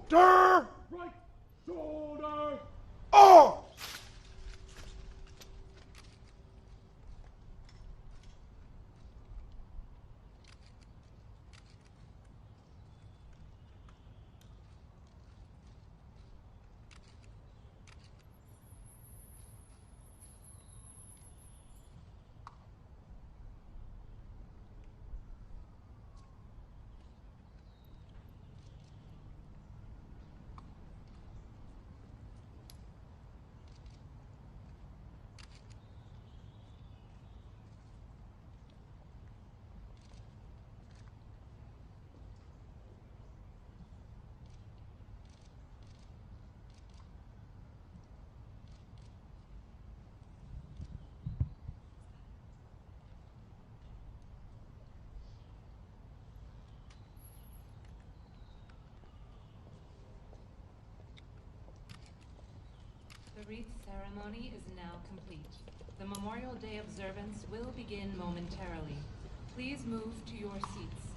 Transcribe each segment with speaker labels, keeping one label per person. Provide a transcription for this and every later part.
Speaker 1: shoulder! Right shoulder! Oh!
Speaker 2: The wreath ceremony is now complete. The Memorial Day observance will begin momentarily. Please move to your seats.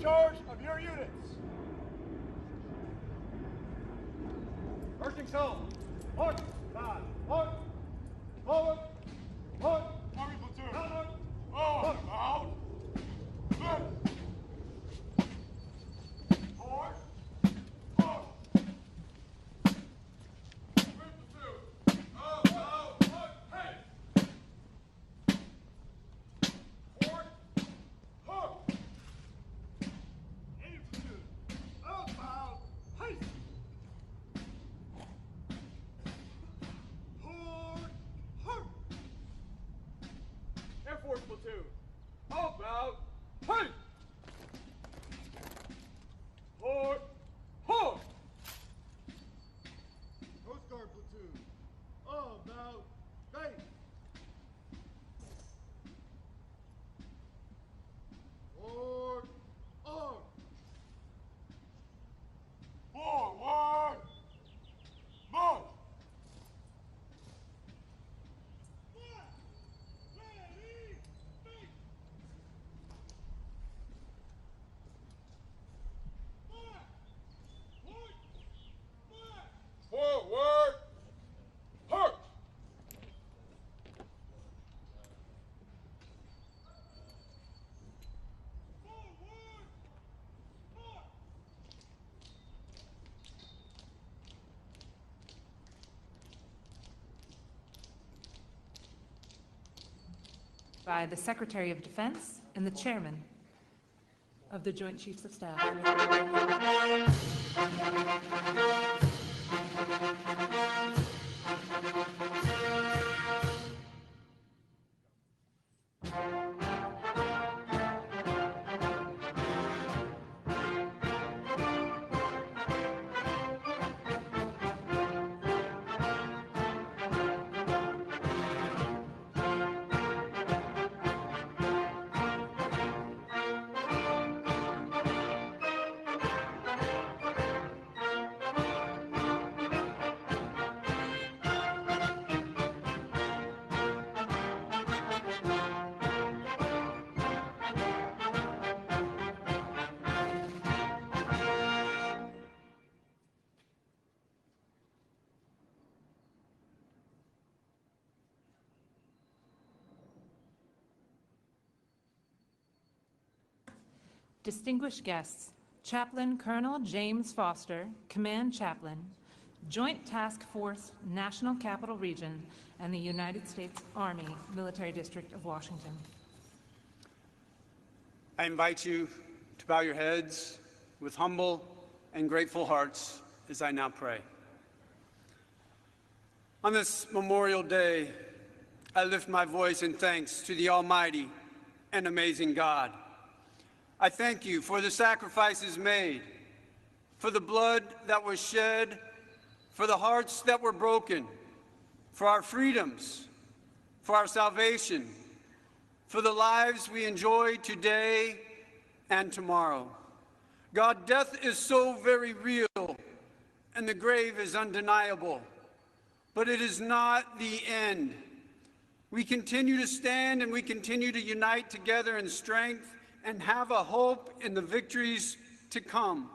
Speaker 1: in charge of your units. Marching self. March. Back. March. Forward. March. Army platoon. Downward. Oh, out. Good. Forward. Forward. Army platoon. Oh, march. Hey. Forward. Forward. Aim platoon. Outbound. Haste. Air Force platoon. Outbound. Hey! Forward. Hold. Coast Guard platoon. Outbound. Hey! Forward. On. Forward. March. Forward! Hurt! Forward! March!
Speaker 2: By the Secretary of Defense and the Chairman of the Joint Chiefs of Staff. Distinguished guests, Chaplain Colonel James Foster, Command Chaplain, Joint Task Force, National Capital Region, and the United States Army Military District of Washington.
Speaker 3: I invite you to bow your heads with humble and grateful hearts as I now pray. On this Memorial Day, I lift my voice in thanks to the Almighty and amazing God. I thank you for the sacrifices made, for the blood that was shed, for the hearts that were broken, for our freedoms, for our salvation, for the lives we enjoy today and tomorrow. God, death is so very real, and the grave is undeniable, but it is not the end. We continue to stand and we continue to unite together in strength and have a hope in the victories to come.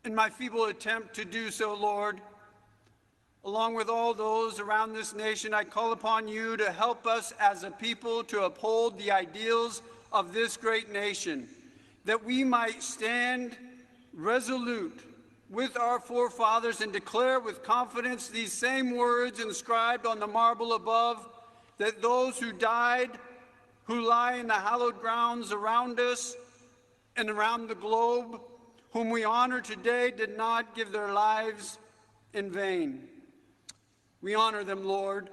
Speaker 3: In my feeble attempt to do so, Lord, along with all those around this nation, I call upon you to help us as a people to uphold the ideals of this great nation, that we might stand resolute with our forefathers and declare with confidence these same words inscribed on the marble above, that those who died, who lie in the hallowed grounds around us and around the globe, whom we honor today, did not give their lives in vain. We honor them, Lord,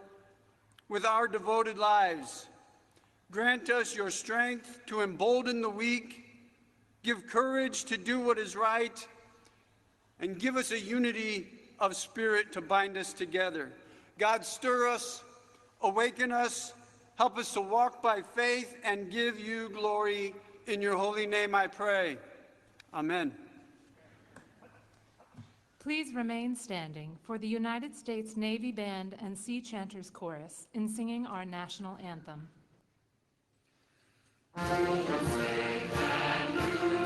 Speaker 3: with our devoted lives. Grant us your strength to embolden the weak, give courage to do what is right, and give us a unity of spirit to bind us together. God, stir us, awaken us, help us to walk by faith and give you glory. In your holy name I pray. Amen.
Speaker 2: Please remain standing for the United States Navy Band and Sea Chanters Chorus in singing our national anthem.
Speaker 4: Sing and you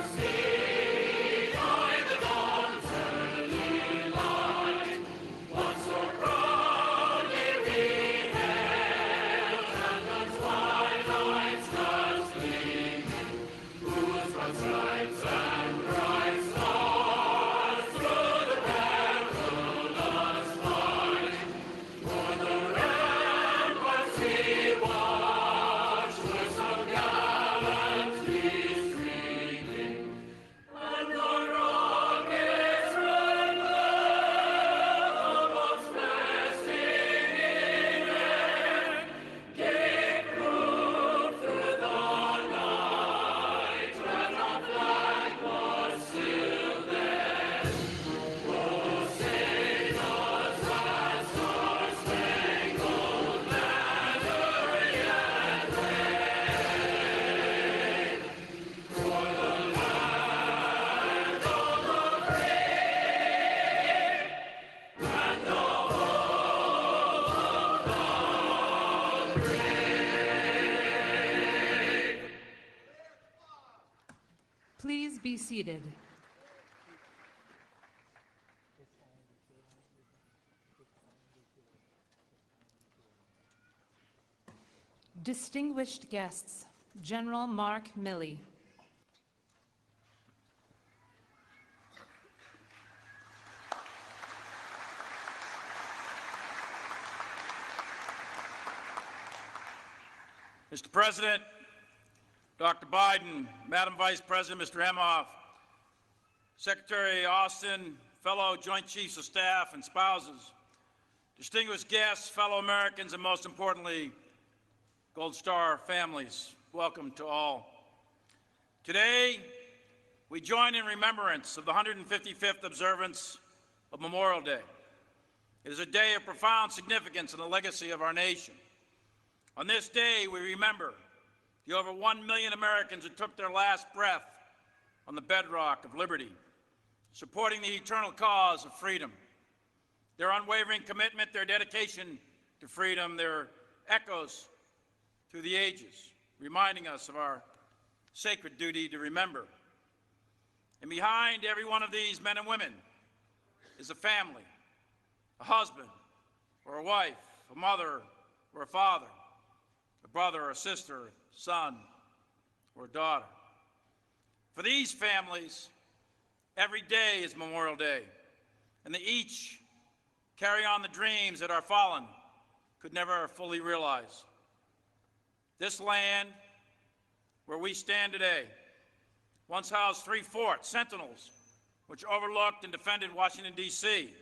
Speaker 2: seated. Distinguished guests, General Mark Milley.
Speaker 4: Mr. President, Dr. Biden, Madam Vice President, Mr. Emhoff, Secretary Austin, fellow Joint Chiefs of Staff and spouses, distinguished guests, fellow Americans, and most importantly, Gold Star families, welcome to all. Today, we join in remembrance of the 155th observance of Memorial Day. It is a day of profound significance in the legacy of our nation. On this day, we remember the over 1 million Americans who took their last breath on the bedrock of liberty, supporting the eternal cause of freedom. Their unwavering commitment, their dedication to freedom, their echoes through the ages, reminding us of our sacred duty to remember. And behind every one of these men and women is a family, a husband or a wife, a mother or a father, a brother or a sister, son or daughter. For these families, every day is Memorial Day, and they each carry on the dreams that our fallen could never fully realize. This land where we stand today once housed 3 forts, sentinels, which overlooked and defended Washington, D.C.,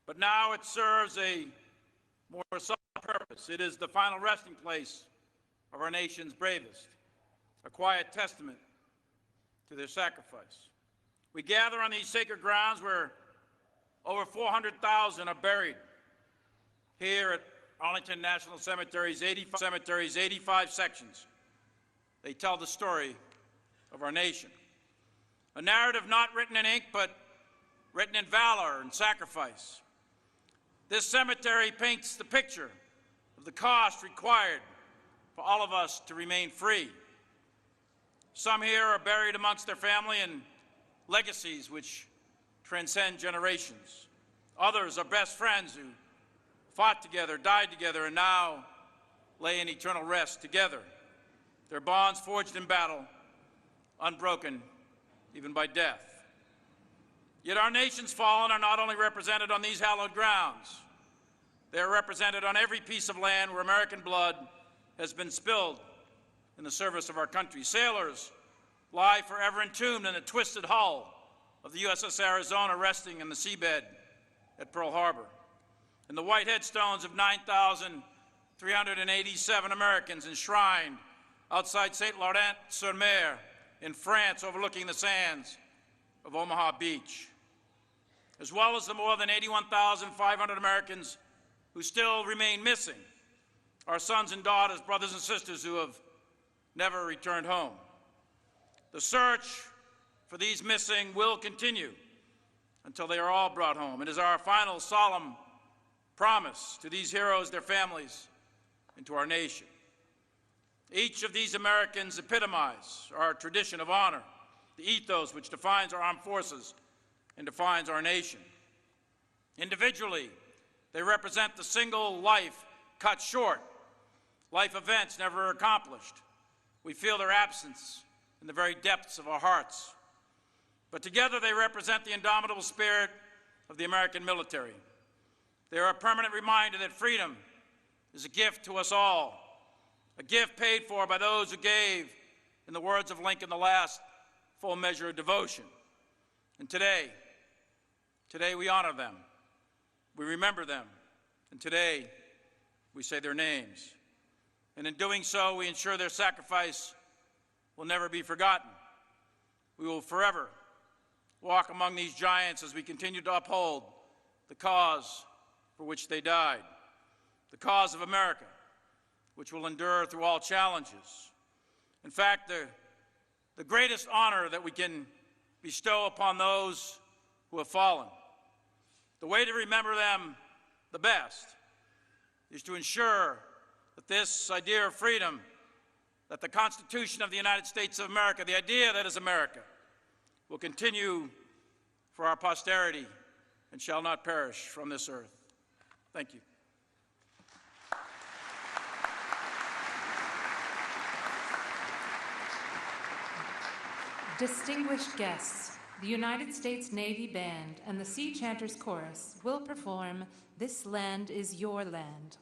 Speaker 4: but now it serves a more subtle purpose. It is the final resting place of our nation's bravest, a quiet testament to their sacrifice. We gather on these sacred grounds where over 400,000 are buried. Here at Arlington National Cemetery's 85 sections, they tell the story of our nation. A narrative not written in ink, but written in valor and sacrifice. This cemetery paints the picture of the cost required for all of us to remain free. Some here are buried amongst their family and legacies which transcend generations. Others are best friends who fought together, died together, and now lay in eternal rest together. Their bonds forged in battle, unbroken even by death. Yet our nation's fallen are not only represented on these hallowed grounds, they are represented on every piece of land where American blood has been spilled in the service of our country. Sailors lie forever entombed in the twisted hull of the USS Arizona, resting in the seabed at Pearl Harbor. And the white headstones of 9,387 Americans enshrined outside Saint-Laurent-sur-Mer in France, overlooking the sands of Omaha Beach, as well as the more than 81,500 Americans who still remain missing, our sons and daughters, brothers and sisters who have never returned home. The search for these missing will continue until they are all brought home. It is our final solemn promise to these heroes, their families, and to our nation. Each of these Americans epitomize our tradition of honor, the ethos which defines our armed forces and defines our nation. Individually, they represent the single life cut short, life events never accomplished. We feel their absence in the very depths of our hearts. But together they represent the indomitable spirit of the American military. They are a permanent reminder that freedom is a gift to us all, a gift paid for by those who gave, in the words of Lincoln, the last full measure of devotion. And today we honor them, we remember them, and today we say their names. And in doing so, we ensure their sacrifice will never be forgotten. We will forever walk among these giants as we continue to uphold the cause for which they died, the cause of America, which will endure through all challenges. In fact, the greatest honor that we can bestow upon those who have fallen, the way to remember them the best, is to ensure that this idea of freedom, that the Constitution of the United States of America, the idea that is America, will continue for our posterity and shall not perish from this earth. Thank you.
Speaker 2: Distinguished guests, the United States Navy Band and the Sea Chanters Chorus will perform "This Land Is Your Land."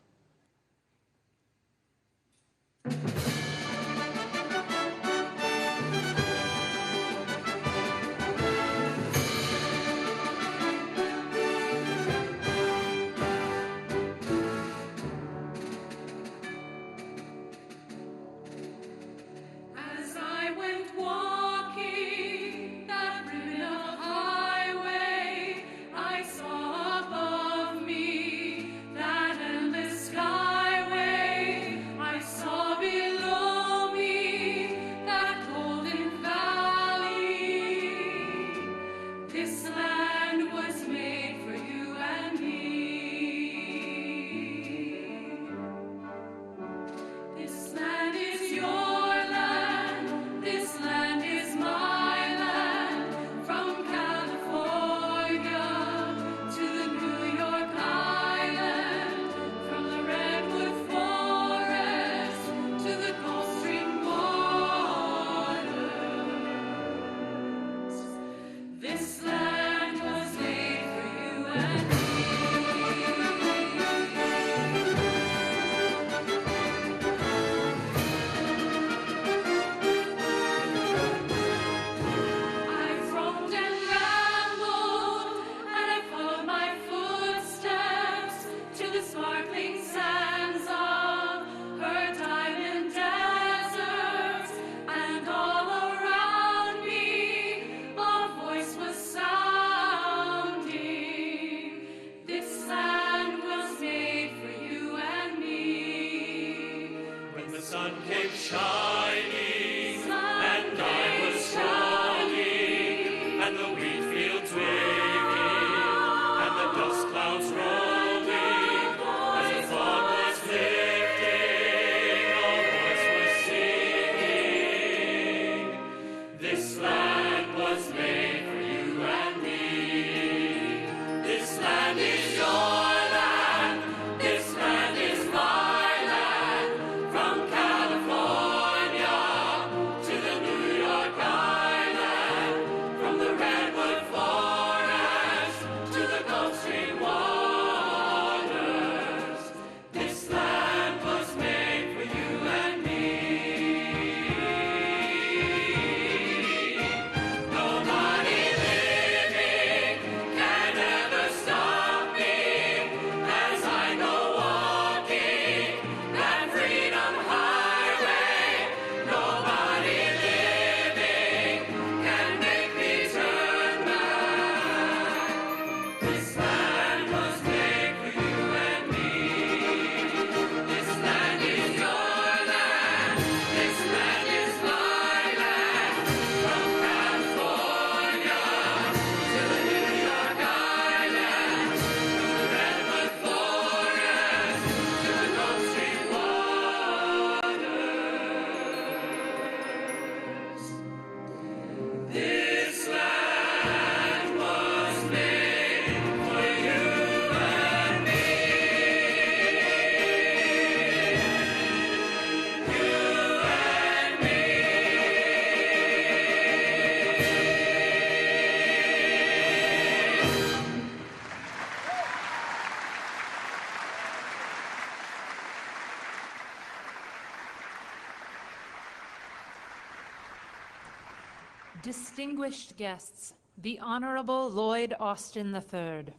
Speaker 2: Distinguished guests, the Honorable Lloyd Austin III.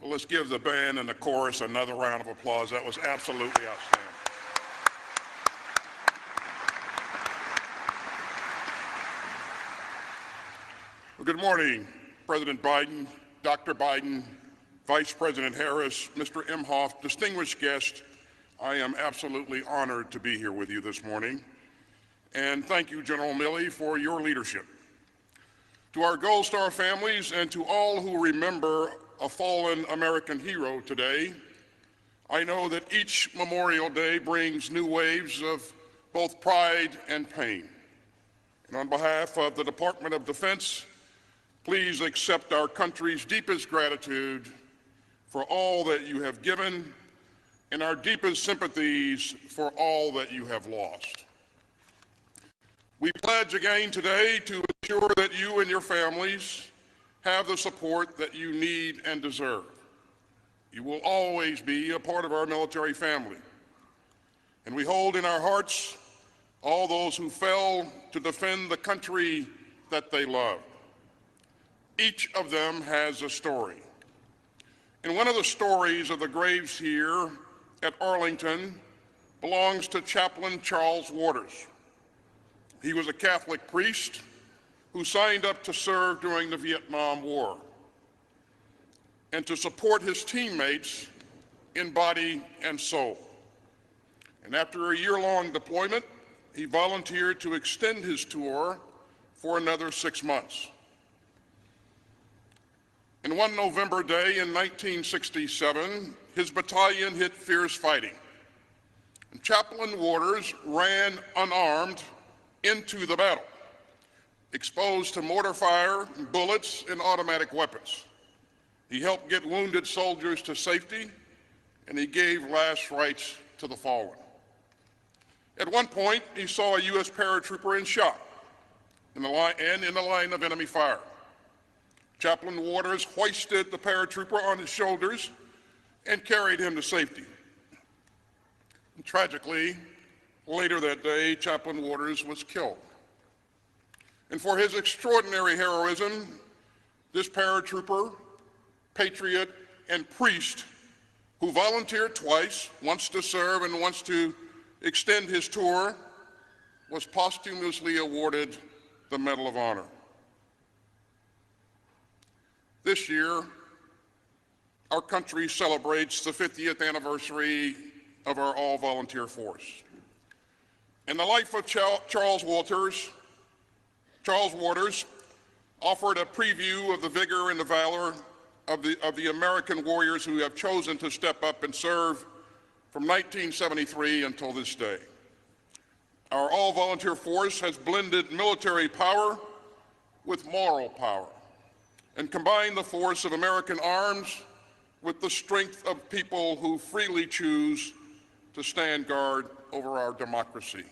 Speaker 5: Well, let's give the band and the chorus another round of applause. That was absolutely outstanding. Well, good morning, President Biden, Dr. Biden, Vice President Harris, Mr. Imhoff, distinguished guests. I am absolutely honored to be here with you this morning. And thank you, General Milley, for your leadership. To our Gold Star families and to all who remember a fallen American hero today, I know that each Memorial Day brings new waves of both pride and pain. And on behalf of the Department of Defense, please accept our country's deepest gratitude for all that you have given and our deepest sympathies for all that you have lost. We pledge again today to ensure that you and your families have the support that you need and deserve. You will always be a part of our military family, and we hold in our hearts all those who fell to defend the country that they love. Each of them has a story. And one of the stories of the graves here at Arlington belongs to Chaplain Charles Waters. He was a Catholic priest who signed up to serve during the Vietnam War and to support his teammates in body and soul. And after a year-long deployment, he volunteered to extend his tour for another 6 months. And one November day in 1967, his battalion hit fierce fighting. And Chaplain Waters ran unarmed into the battle, exposed to mortar fire, bullets, and automatic weapons. He helped get wounded soldiers to safety, and he gave last rites to the fallen. At one point, he saw a U.S. paratrooper in shock in the line of enemy fire. Chaplain Waters hoisted the paratrooper on his shoulders and carried him to safety. And tragically, later that day, Chaplain Waters was killed. And for his extraordinary heroism, this paratrooper, patriot, and priest, who volunteered twice, once to serve and once to extend his tour, was posthumously awarded the Medal of Honor. This year, our country celebrates the 50th anniversary of our all-volunteer force. And the life of Charles Waters offered a preview of the vigor and the valor of the American warriors who have chosen to step up and serve from 1973 until this day. Our all-volunteer force has blended military power with moral power and combined the force of American arms with the strength of people who freely choose to stand guard over our democracy.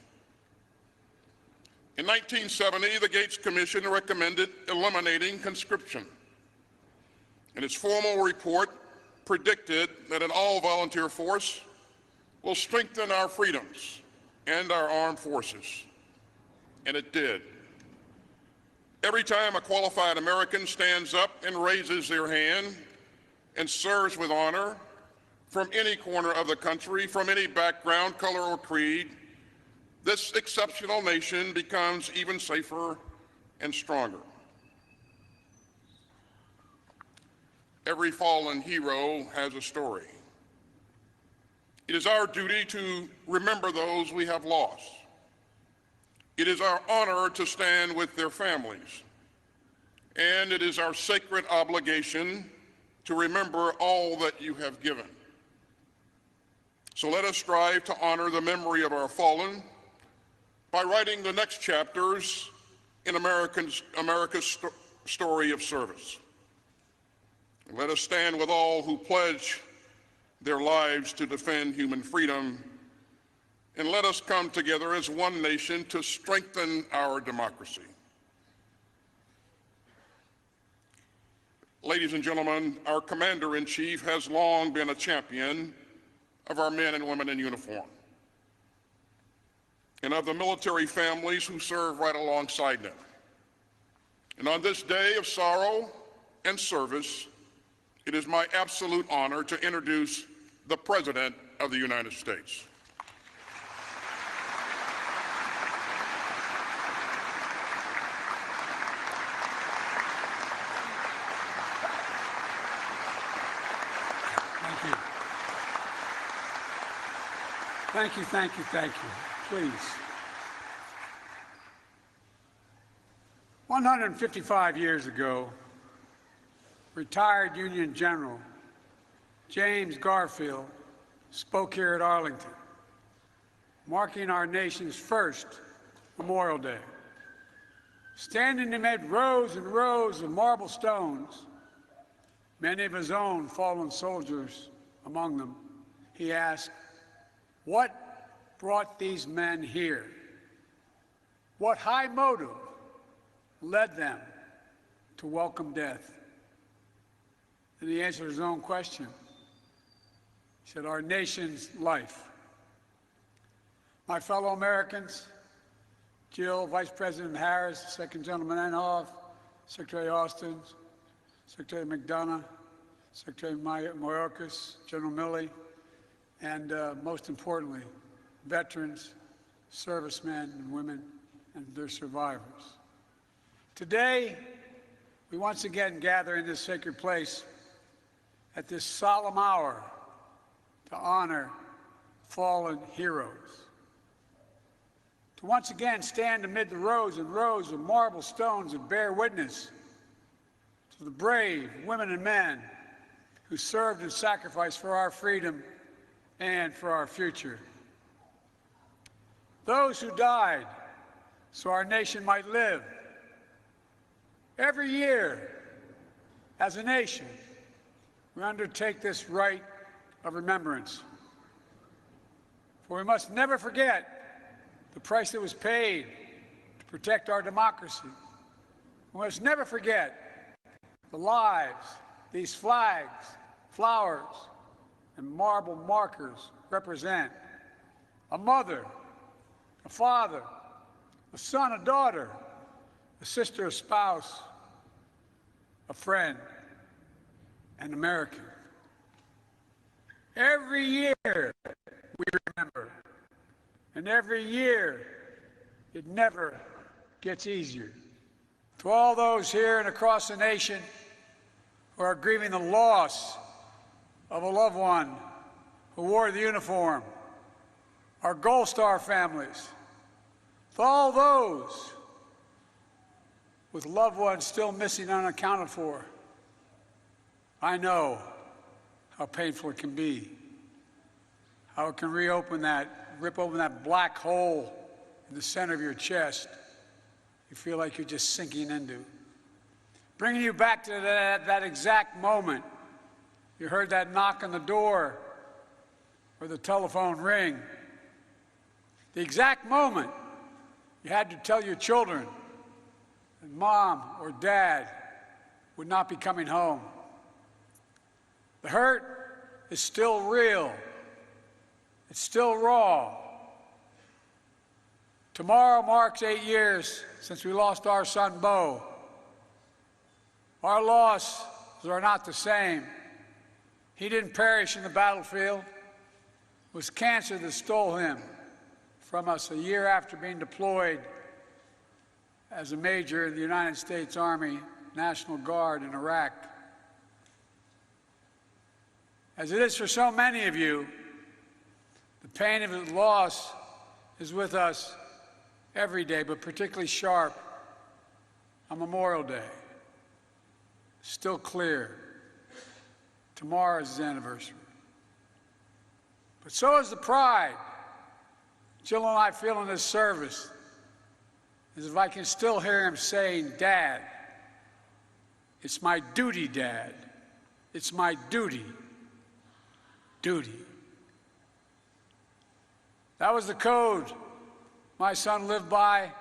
Speaker 5: In 1970, the Gates Commission recommended eliminating conscription, and its formal report predicted that an all-volunteer force will strengthen our freedoms and our armed forces, and it did. Every time a qualified American stands up and raises their hand and serves with honor from any corner of the country, from any background, color, or creed, this exceptional nation becomes even safer and stronger. Every fallen hero has a story. It is our duty to remember those we have lost. It is our honor to stand with their families. And it is our sacred obligation to remember all that you have given. So let us strive to honor the memory of our fallen by writing the next chapters in America's story of service. And let us stand with all who pledge their lives to defend human freedom, and let us come together as one nation to strengthen our democracy. Ladies and gentlemen, our Commander-in-Chief has long been a champion of our men and women in uniform and of the military families who serve right alongside them. And on this day of sorrow and service, it is my absolute honor to introduce the President of the United States.
Speaker 6: Thank you, thank you, thank you. Please. 155 years ago, retired Union General James Garfield spoke here at Arlington, marking our nation's first Memorial Day. Standing amid rows and rows of marble stones, many of his own fallen soldiers among them, he asked, "What brought these men here? What high motive led them to welcome death?" And he answered his own question. He said, "Our nation's life." My fellow Americans, Jill, Vice President Harris, Second Gentleman Inhofe, Secretary Austin, Secretary McDonough, Secretary Mayorkas, General Milley, and most importantly, veterans, servicemen and women, and their survivors. Today, we once again gather in this sacred place at this solemn hour to honor fallen heroes. To once again stand amid the rows and rows of marble stones and bear witness to the brave women and men who served and sacrificed for our freedom and for our future. Those who died so our nation might live. Every year, as a nation, we undertake this rite of remembrance. For we must never forget the price that was paid to protect our democracy. We must never forget the lives these flags, flowers, and marble markers represent. A mother, a father, a son, a daughter, a sister, a spouse, a friend, an American. Every year we remember. And every year, it never gets easier. To all those here and across the nation who are grieving the loss of a loved one who wore the uniform, our Gold Star families, to all those with loved ones still missing and unaccounted for, I know how painful it can be, how it can rip open that black hole in the center of your chest you feel like you're just sinking into. Bringing you back to that exact moment you heard that knock on the door or the telephone ring. The exact moment you had to tell your children that mom or dad would not be coming home. The hurt is still real. It's still raw. Tomorrow marks 8 years since we lost our son, Bo. Our losses are not the same. He didn't perish in the battlefield. It was cancer that stole him from us a year after being deployed as a major in the United States Army National Guard in Iraq. As it is for so many of you, the pain of his loss is with us every day, but particularly sharp on Memorial Day. Still clear. Tomorrow is his anniversary. But so is the pride Jill and I feel in this service, as if I can still hear him saying, "Dad, it's my duty, Dad. It's my duty. Duty." That was the code my son lived by,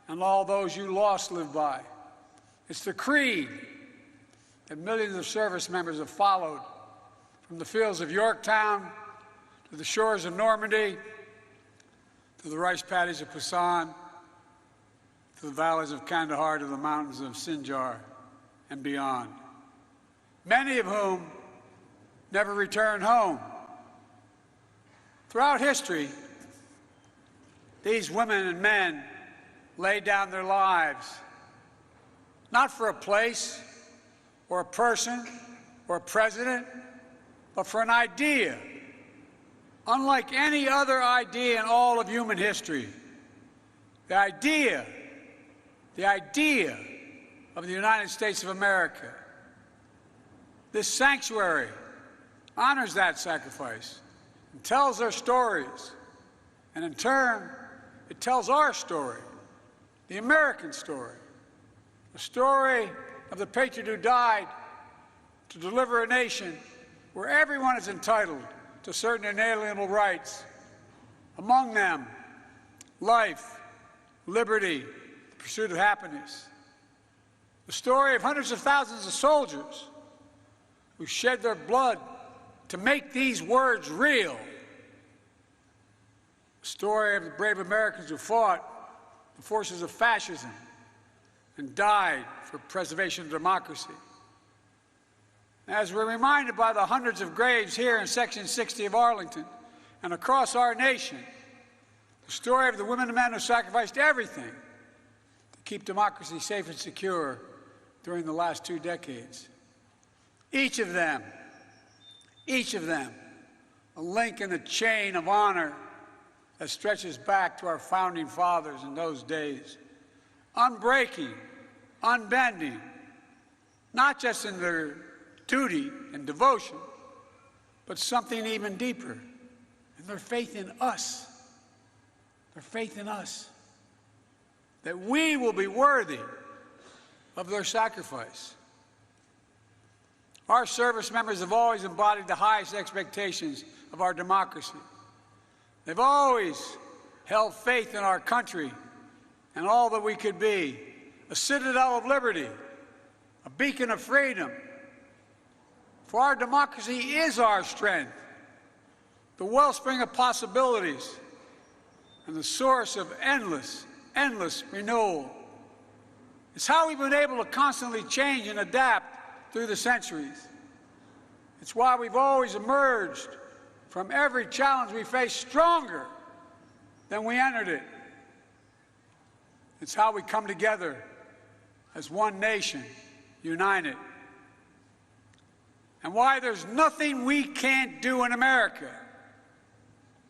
Speaker 6: and all those you lost live by. It's the creed that millions of service members have followed from the fields of Yorktown to the shores of Normandy, to the rice paddies of Pusan, to the valleys of Kandahar, to the mountains of Sinjar and beyond. Many of whom never returned home. Throughout history, these women and men laid down their lives, not for a place or a person or a president, but for an idea, unlike any other idea in all of human history. The idea of the United States of America. This sanctuary honors that sacrifice, and tells their stories. And in turn, it tells our story, the American story, the story of the patriot who died to deliver a nation where everyone is entitled to certain inalienable rights, among them life, liberty, the pursuit of happiness. The story of hundreds of thousands of soldiers who shed their blood to make these words real. The story of the brave Americans who fought the forces of fascism and died for preservation of democracy. As we're reminded by the hundreds of graves here in Section 60 of Arlington and across our nation, the story of the women and men who sacrificed everything to keep democracy safe and secure during the last 2 decades. Each of them, a link in the chain of honor that stretches back to our founding fathers in those days, unbreaking, unbending, not just in their duty and devotion, but something even deeper, in their faith in us, their faith in us, that we will be worthy of their sacrifice. Our service members have always embodied the highest expectations of our democracy. They've always held faith in our country and all that we could be, a citadel of liberty, a beacon of freedom. For our democracy is our strength, the wellspring of possibilities, and the source of endless renewal. It's how we've been able to constantly change and adapt through the centuries. It's why we've always emerged from every challenge we face stronger than we entered it. It's how we come together as one nation, united. And why there's nothing we can't do in America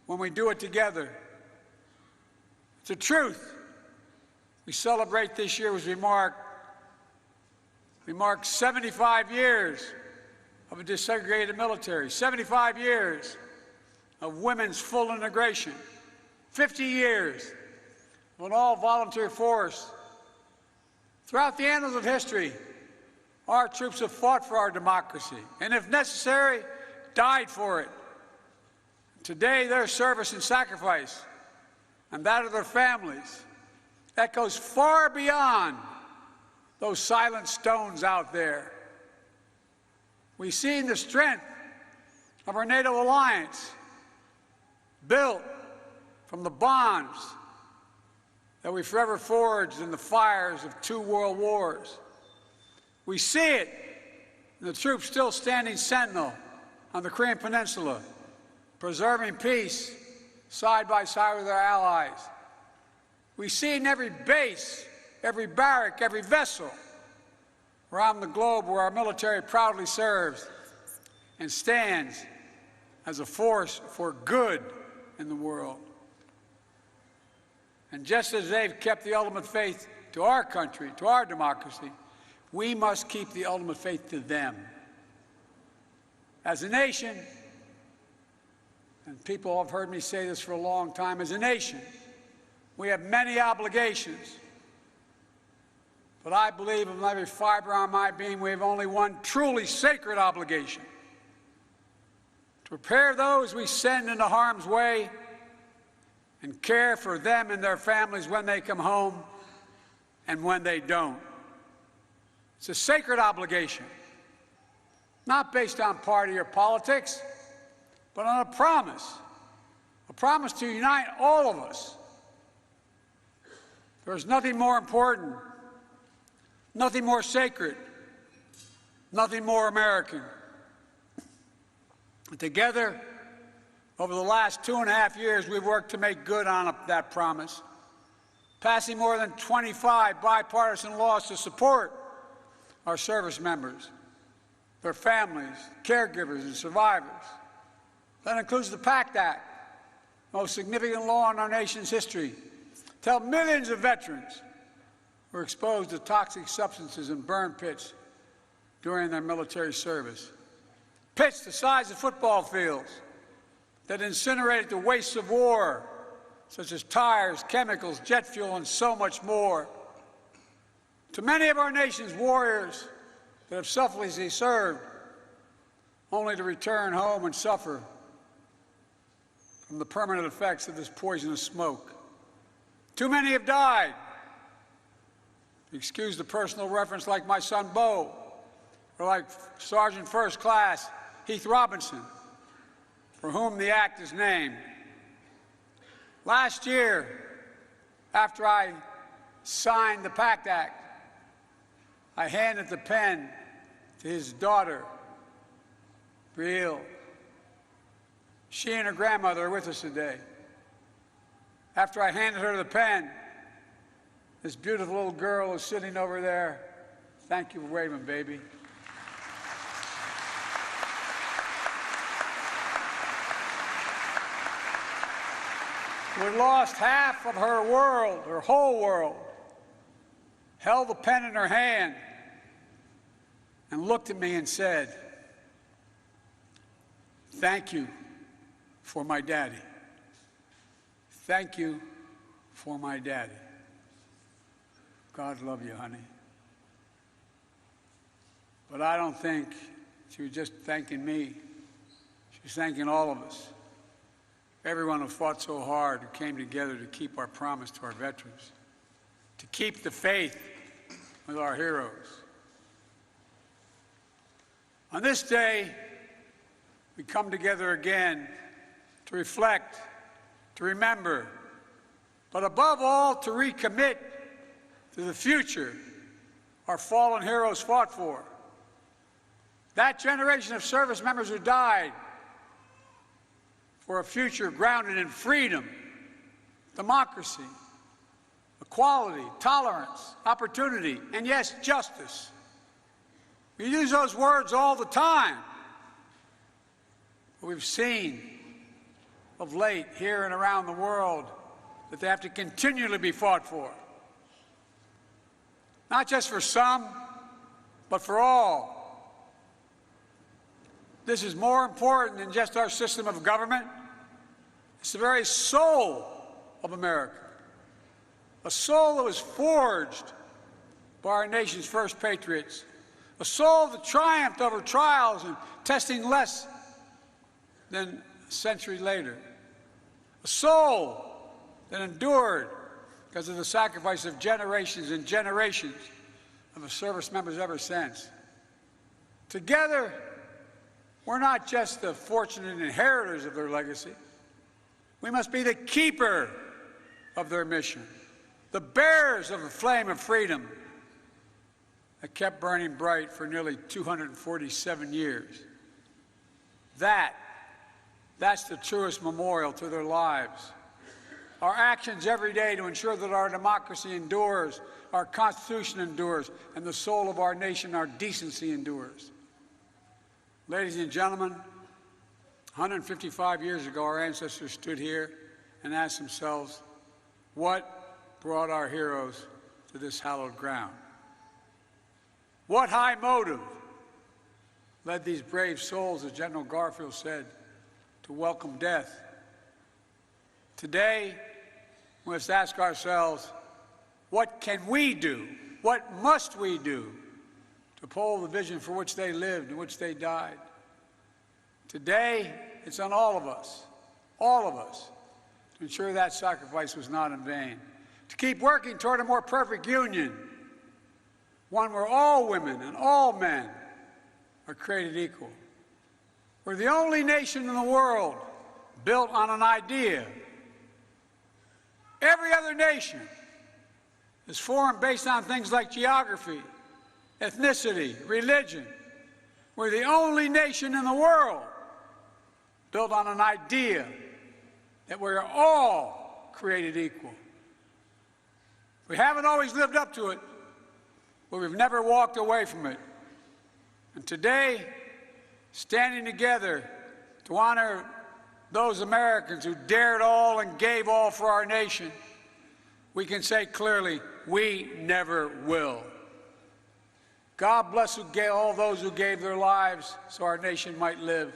Speaker 6: when we do it together. It's a truth we celebrate this year as we mark 75 years of a desegregated military, 75 years of women's full integration, 50 years of an all-volunteer force. Throughout the annals of history, our troops have fought for our democracy, and if necessary, died for it. Today, their service and sacrifice, and that of their families, that goes far beyond those silent stones out there. We see in the strength of our NATO alliance, built from the bonds that we forever forged in the fires of 2 world wars. We see it in the troops still standing sentinel on the Korean Peninsula, preserving peace side by side with our allies. We see it in every base, every barrack, every vessel around the globe where our military proudly serves and stands as a force for good in the world. And just as they've kept the ultimate faith to our country, to our democracy, we must keep the ultimate faith to them. As a nation, and people have heard me say this for a long time, as a nation, we have many obligations. But I believe in every fiber on my being, we have only one truly sacred obligation: to prepare those we send into harm's way and care for them and their families when they come home and when they don't. It's a sacred obligation, not based on party or politics, but on a promise to unite all of us. There's nothing more important, nothing more sacred, nothing more American. And together, over the last 2.5 years, we've worked to make good on that promise, passing more than 25 bipartisan laws to support our service members, their families, caregivers, and survivors. That includes the PACT Act, the most significant law in our nation's history, to help millions of veterans who were exposed to toxic substances in burn pits during their military service. Pits the size of football fields, that incinerated the wastes of war, such as tires, chemicals, jet fuel, and so much more. To many of our nation's warriors that have selflessly served, only to return home and suffer from the permanent effects of this poisonous smoke. Too many have died. Excuse the personal reference, like my son Bo, or like Sergeant First Class Heath Robinson, for whom the act is named. Last year, after I signed the PACT Act, I handed the pen to his daughter, Brielle. She and her grandmother are with us today. After I handed her the pen, this beautiful little girl is sitting over there. Thank you for waving, baby. We lost half of her world, her whole world, held the pen in her hand, and looked at me and said, "Thank you for my daddy. Thank you for my daddy." God love you, honey. But I don't think she was just thanking me. She was thanking all of us. Everyone who fought so hard, who came together to keep our promise to our veterans, to keep the faith with our heroes. On this day, we come together again to reflect, to remember, but above all, to recommit to the future our fallen heroes fought for. That generation of service members who died for a future grounded in freedom, democracy, equality, tolerance, opportunity, and yes, justice. We use those words all the time. But we've seen of late, here and around the world, that they have to continually be fought for. Not just for some, but for all. This is more important than just our system of government. It's the very soul of America. A soul that was forged by our nation's first patriots. A soul that triumphed over trials and testing less than a century later. A soul that endured because of the sacrifice of generations and generations of service members ever since. Together, we're not just the fortunate inheritors of their legacy. We must be the keeper of their mission, the bearers of the flame of freedom that kept burning bright for nearly 247 years. That's the truest memorial to their lives. Our actions every day to ensure that our democracy endures, our Constitution endures, and the soul of our nation, our decency, endures. Ladies and gentlemen, 155 years ago, our ancestors stood here and asked themselves, what brought our heroes to this hallowed ground? What high motive led these brave souls, as General Garfield said, to welcome death? Today, we must ask ourselves, what can we do? What must we do to uphold the vision for which they lived and which they died? Today, it's on all of us, to ensure that sacrifice was not in vain, to keep working toward a more perfect union, one where all women and all men are created equal. We're the only nation in the world built on an idea. Every other nation is formed based on things like geography, ethnicity, religion. We're the only nation in the world built on an idea that we're all created equal. We haven't always lived up to it, but we've never walked away from it. And today, standing together to honor those Americans who dared all and gave all for our nation, we can say clearly, we never will. God bless all those who gave their lives so our nation might live.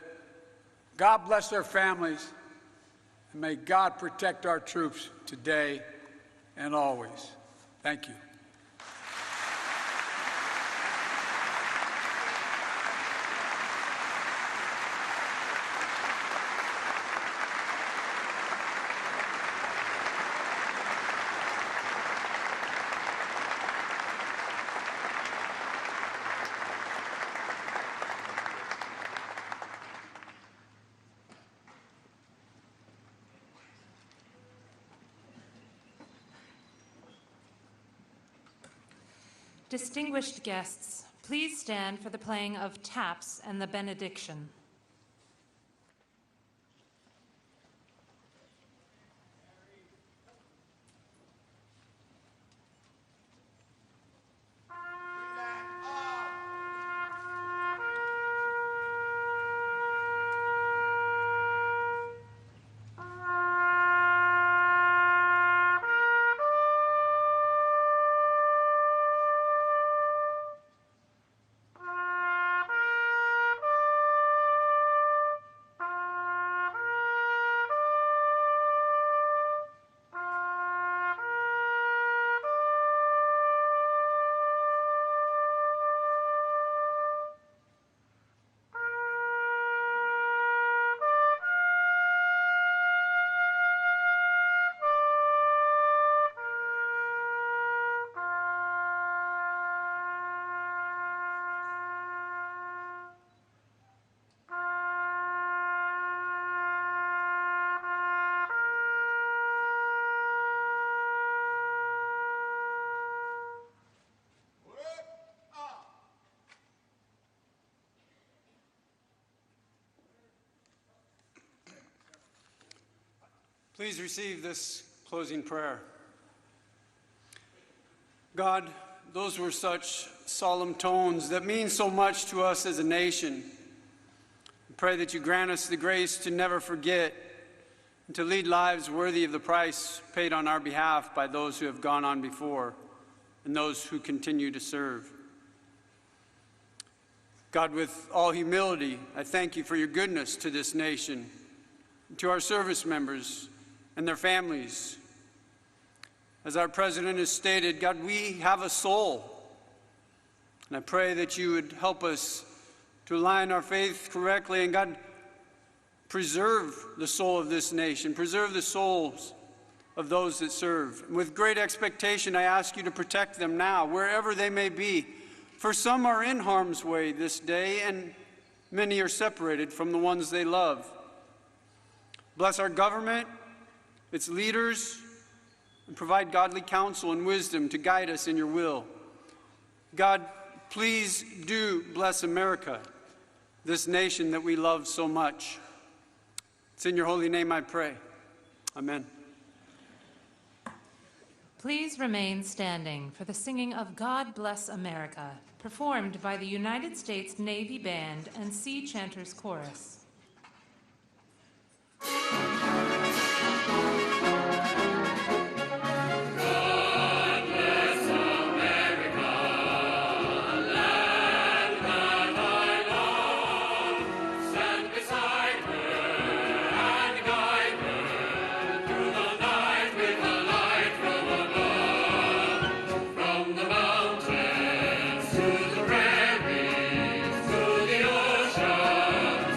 Speaker 6: God bless their families. And may God protect our troops today and always. Thank you.
Speaker 2: Distinguished guests, please stand for the playing of taps and the benediction.
Speaker 3: Please receive this closing prayer. God, those were such solemn tones that mean so much to us as a nation. I pray that you grant us the grace to never forget and to lead lives worthy of the price paid on our behalf by those who have gone on before and those who continue to serve. God, with all humility, I thank you for your goodness to this nation, to our service members and their families. As our president has stated, God, we have a soul. And I pray that you would help us to align our faith correctly. And God, preserve the soul of this nation. Preserve the souls of those that serve. And with great expectation, I ask you to protect them now, wherever they may be. For some are in harm's way this day, and many are separated from the ones they love. Bless our government, its leaders, and provide godly counsel and wisdom to guide us in your will. God, please do bless America, this nation that we love so much. It's in your holy name I pray. Amen.
Speaker 2: Please remain standing for the singing of God Bless America, performed by the United States Navy Band and Sea Chanters Chorus.
Speaker 1: To the prairies, to the oceans,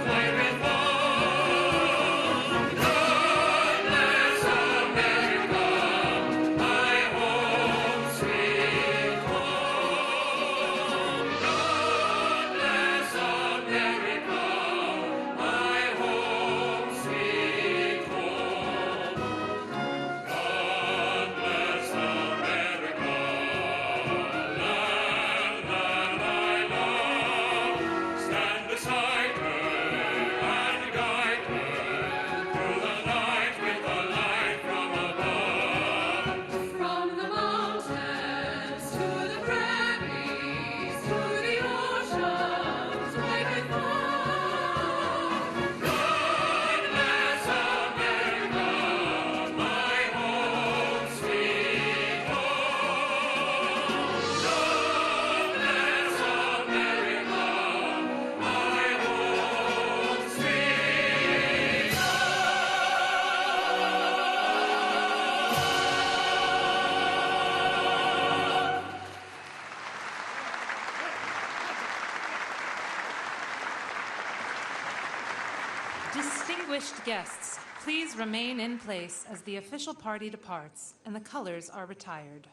Speaker 2: Distinguished guests, please remain in place as the official party departs and the colors are retired.